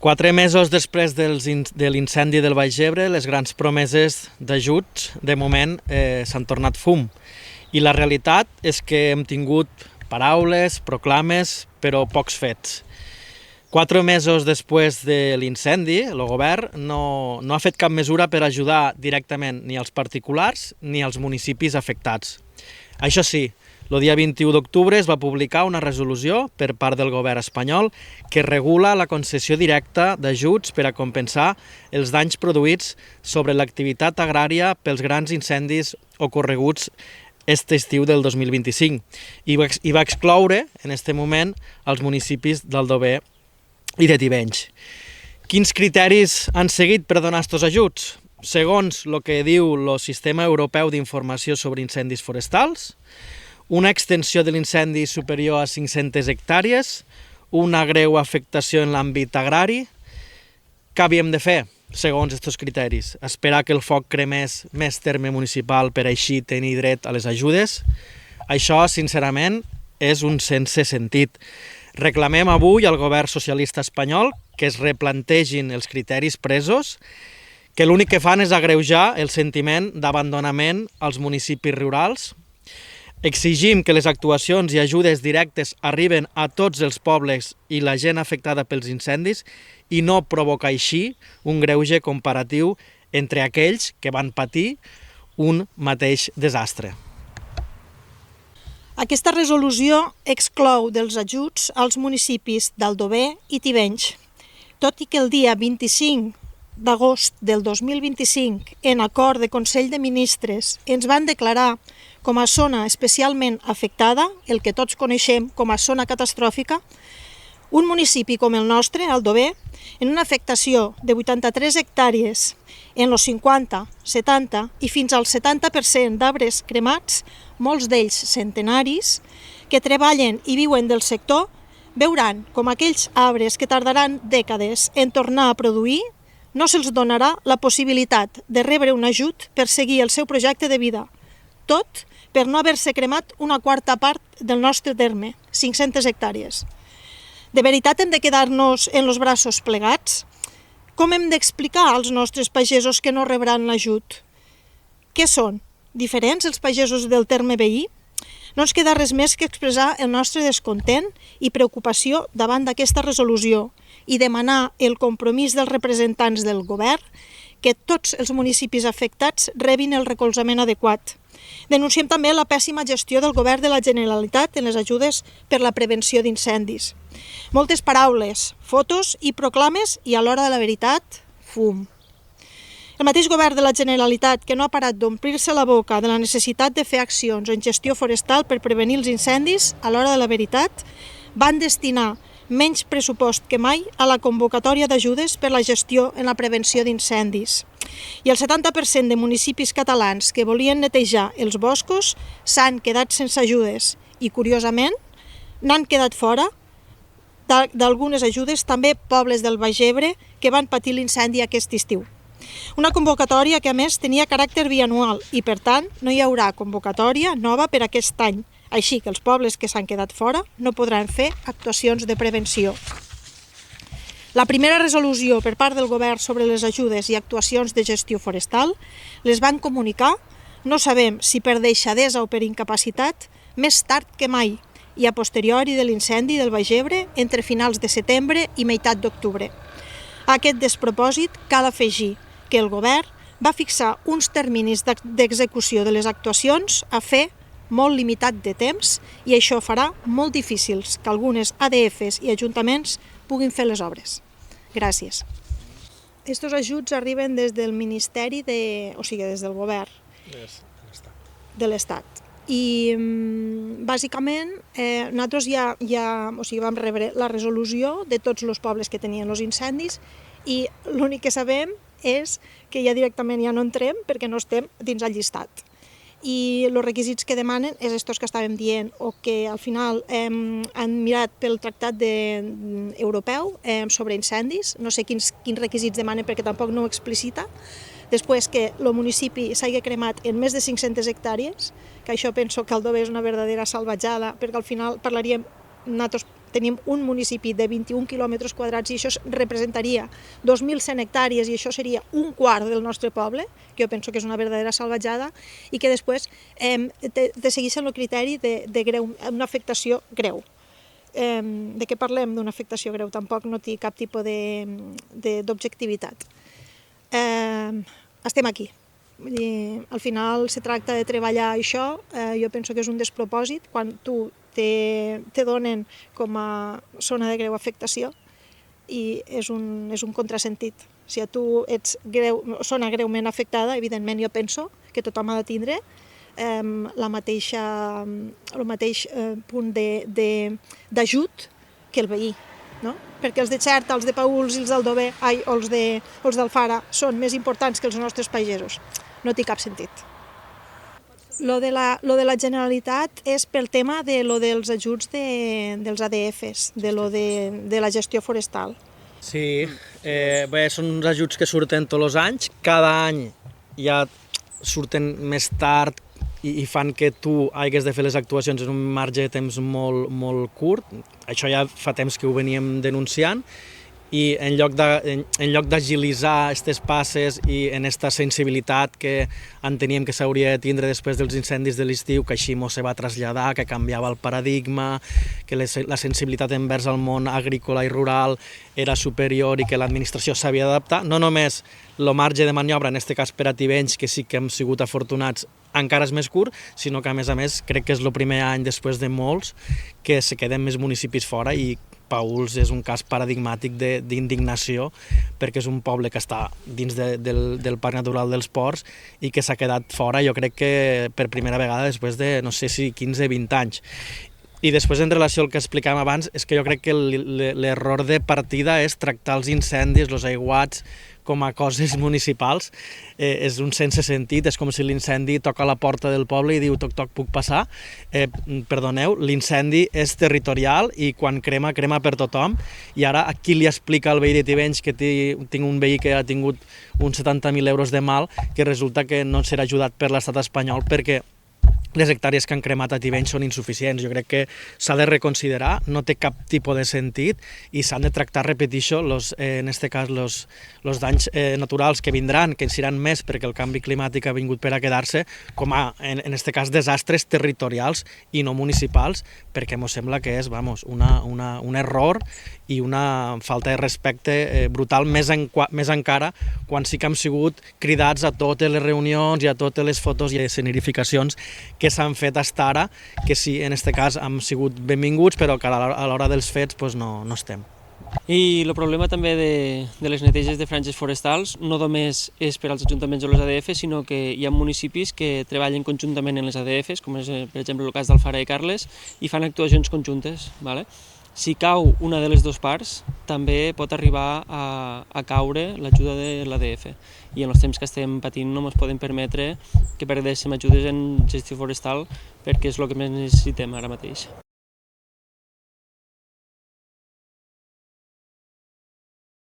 4 mesos després de l'incendi del Baix Ebre, les grans promeses d'ajuts, de moment, s'han tornat fum. I la realitat és que hem tingut paraules, proclames, però pocs fets. 4 mesos després de l'incendi, el govern no ha fet cap mesura per ajudar directament ni als particulars ni als municipis afectats. Això sí, el dia 21 d'octubre es va publicar una resolució per part del govern espanyol que regula la concessió directa d'ajuts per a compensar els danys produïts sobre l'activitat agrària pels grans incendis ocorreguts aquest estiu del 2025 i va excloure en aquest moment els municipis d'Aldover i de Tivenys. Quins criteris han seguit per donar aquests ajuts? Segons el que diu el Sistema Europeu d'Informació sobre Incendis Forestals, una extensió de l'incendi superior a 500 hectàrees, una greu afectació en l'àmbit agrari. Què havíem de fer, segons aquests criteris? Esperar que el foc cremés més terme municipal per així tenir dret a les ajudes? Això, sincerament, és un sense sentit. Reclamem avui al govern socialista espanyol que es replantegin els criteris presos, que l'únic que fan és agreujar el sentiment d'abandonament als municipis rurals. Exigim que les actuacions i ajudes directes arriben a tots els pobles i la gent afectada pels incendis i no provocar així un greuge comparatiu entre aquells que van patir un mateix desastre. Aquesta resolució exclou dels ajuts als municipis d'Aldover i Tivenys, tot i que el dia 25 d'agost del 2025, en acord de Consell de Ministres, ens van declarar com a zona especialment afectada, el que tots coneixem com a zona catastròfica, un municipi com el nostre, Aldover, en una afectació de 83 hectàrees, en els 50, 70 i fins al 70% d'arbres cremats, molts d'ells centenaris, que treballen i viuen del sector, veuran com aquells arbres que tardaran dècades en tornar a produir no se'ls donarà la possibilitat de rebre un ajut per seguir el seu projecte de vida, tot per no haver-se cremat una quarta part del nostre terme, 500 hectàrees. De veritat hem de quedar-nos en els braços plegats? Com hem d'explicar als nostres pagesos que no rebran l'ajut? Què són? Diferents els pagesos del terme veí? No ens queda res més que expressar el nostre descontent i preocupació davant d'aquesta resolució i demanar el compromís dels representants del govern que tots els municipis afectats rebin el recolzament adequat. Denunciem també la pèssima gestió del govern de la Generalitat en les ajudes per la prevenció d'incendis. Moltes paraules, fotos i proclames i a l'hora de la veritat, fum. El mateix govern de la Generalitat, que no ha parat d'omplir-se la boca de la necessitat de fer accions en gestió forestal per prevenir els incendis, a l'hora de la veritat, van destinar menys pressupost que mai a la convocatòria d'ajudes per la gestió en la prevenció d'incendis. I el 70% de municipis catalans que volien netejar els boscos s'han quedat sense ajudes i, curiosament, n'han quedat fora d'algunes ajudes també pobles del Baix Ebre que van patir l'incendi aquest estiu. Una convocatòria que, a més, tenia caràcter bianual i, per tant, no hi haurà convocatòria nova per aquest any, així que els pobles que s'han quedat fora no podran fer actuacions de prevenció. La primera resolució per part del govern sobre les ajudes i actuacions de gestió forestal les van comunicar, no sabem si per deixadesa o per incapacitat, més tard que mai i a posteriori de l'incendi del Baix Ebre entre finals de setembre i meitat d'octubre. A aquest despropòsit cal afegir que el govern va fixar uns terminis d'execució de les actuacions a fer molt limitat de temps i això farà molt difícils que algunes ADFs i ajuntaments puguin fer les obres. Gràcies. Estos ajuts arriben des del Ministeri o sigui, des del govern de l'Estat. I bàsicament nosaltres vam rebre la resolució de tots els pobles que tenien els incendis i l'únic que sabem és que ja directament ja no entrem perquè no estem dins el llistat. I els requisits que demanen és estos que estàvem dient o que al final han mirat pel tractat europeu sobre incendis, no sé quins requisits demanen perquè tampoc no ho explicita. Després que el municipi s'hagi cremat en més de 500 hectàrees, que això penso que Aldover és una verdadera salvatjada perquè al final nosaltres tenim un municipi de 21 quilòmetres quadrats i això representaria 2.100 hectàrees i això seria un quart del nostre poble, que jo penso que és una verdadera salvatjada, i que després te segueixen el criteri de greu, una afectació greu. De què parlem d'una afectació greu? Tampoc no té cap tipus d'objectivitat. Estem aquí. Al final se tracta de treballar això, jo penso que és un despropòsit quan tu te donen com a zona de greu afectació i és un contrasentit. Si tu ets zona greument afectada, evidentment jo penso que tothom ha de tindre el mateix punt d'ajut que el veí, no? Perquè els de Xerta, els de Paüls i els d'Aldover, o els d'Alfara són més importants que els nostres pagesos. No té cap sentit. Lo de la Generalitat és pel tema dels ajuts dels ADFs, de la gestió forestal. Sí, bé, són uns ajuts que surten tots els anys, cada any ja surten més tard i fan que tu hagués de fer les actuacions en un marge de temps molt, molt curt. Això ja fa temps que ho veníem denunciant i en lloc d'agilitzar aquestes passes i en aquesta sensibilitat que enteníem que s'hauria de tindre després dels incendis de l'estiu, que així mos se va traslladar, que canviava el paradigma, que la sensibilitat envers el món agrícola i rural era superior i que l'administració s'havia d'adaptar, no només el marge de maniobra, en aquest cas per a Tivenys, que sí que hem sigut afortunats, encara és més curt, sinó que a més crec que és el primer any després de molts que se queden més municipis fora i Paüls és un cas paradigmàtic d'indignació perquè és un poble que està dins del Parc Natural dels Ports i que s'ha quedat fora, jo crec que per primera vegada després de, no sé si 15-20 anys. I després, en relació al que explicàvem abans, és que jo crec que l'error de partida és tractar els incendis, els aiguats, com a coses municipals. És un sense sentit, és com si l'incendi toca a la porta del poble i diu toc, toc, puc passar. Perdoneu, l'incendi és territorial i quan crema, crema per tothom. I ara, a qui li explica al veí de Tivenys que tinc un veí que ha tingut uns 70.000 euros de mal, que resulta que no serà ajudat per l'estat espanyol perquè les hectàrees que han cremat a Tivenys són insuficients. Jo crec que s'ha de reconsiderar, no té cap tipus de sentit i s'han de tractar, repeteixo, en aquest cas, els danys naturals que vindran, que seran més perquè el canvi climàtic ha vingut per a quedar-se, com a, en aquest cas, desastres territorials i no municipals, perquè ens sembla que és un error i una falta de respecte brutal, més encara quan sí que hem sigut cridats a totes les reunions i a totes les fotos i escenificacions que s'han fet fins ara, que sí, en aquest cas han sigut benvinguts, però que a l'hora dels fets no estem. I el problema també de les neteges de franges forestals no només és per als ajuntaments o les ADF, sinó que hi ha municipis que treballen conjuntament en les ADFs, com és per exemple el cas d'Alfara i Carles, i fan actuacions conjuntes. Si cau una de les dues parts, també pot arribar a caure l'ajuda de l'ADF. I en els temps que estem patint no ens podem permetre que perdéssim ajudes en gestió forestal perquè és el que més necessitem ara mateix.